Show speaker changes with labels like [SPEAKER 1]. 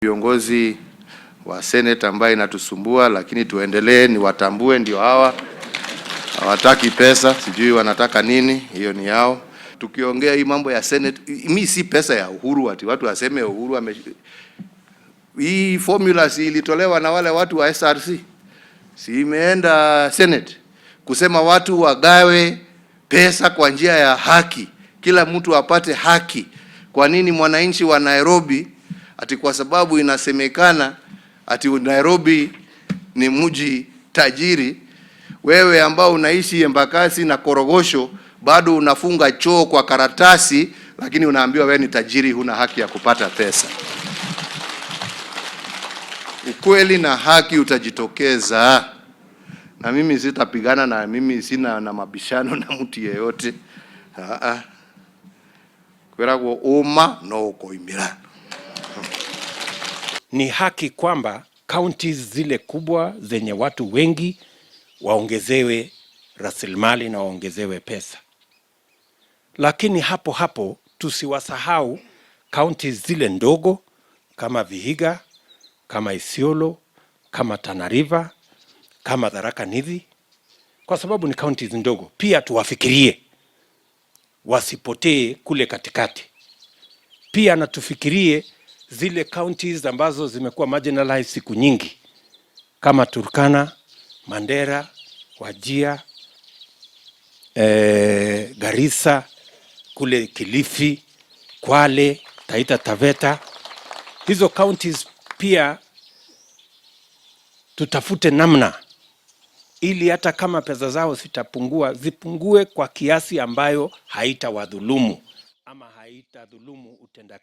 [SPEAKER 1] Viongozi wa Senate ambaye inatusumbua, lakini tuendelee, ni watambue ndio hawa. Hawataki pesa, sijui wanataka nini, hiyo ni yao. Tukiongea hii mambo ya Senate, mimi si pesa ya Uhuru ati watu waseme Uhuru hii formula si ilitolewa na wale watu wa SRC. Si imeenda Senate kusema watu wagawe pesa kwa njia ya haki, kila mtu apate haki. Kwa nini mwananchi wa Nairobi ati kwa sababu inasemekana ati Nairobi ni mji tajiri, wewe ambao unaishi Embakasi na Korogosho bado unafunga choo kwa karatasi, lakini unaambiwa wewe ni tajiri, huna haki ya kupata pesa? Ukweli na haki utajitokeza, na mimi sitapigana, na mimi sina na mabishano na mtu yeyote. Kwerago uma no koimira.
[SPEAKER 2] Ni haki kwamba counties zile kubwa zenye watu wengi waongezewe rasilimali na waongezewe pesa, lakini hapo hapo tusiwasahau counties zile ndogo kama Vihiga, kama Isiolo, kama Tana River, kama Tharaka Nithi, kwa sababu ni counties ndogo. Pia tuwafikirie wasipotee kule katikati. Pia na tufikirie zile counties ambazo zimekuwa marginalized siku nyingi kama Turkana, Mandera, Wajir, Garissa, kule Kilifi, Kwale, Taita Taveta. Hizo counties pia tutafute namna ili hata kama pesa zao zitapungua, zipungue kwa kiasi ambayo haitawadhulumu ama haitadhulumu utenda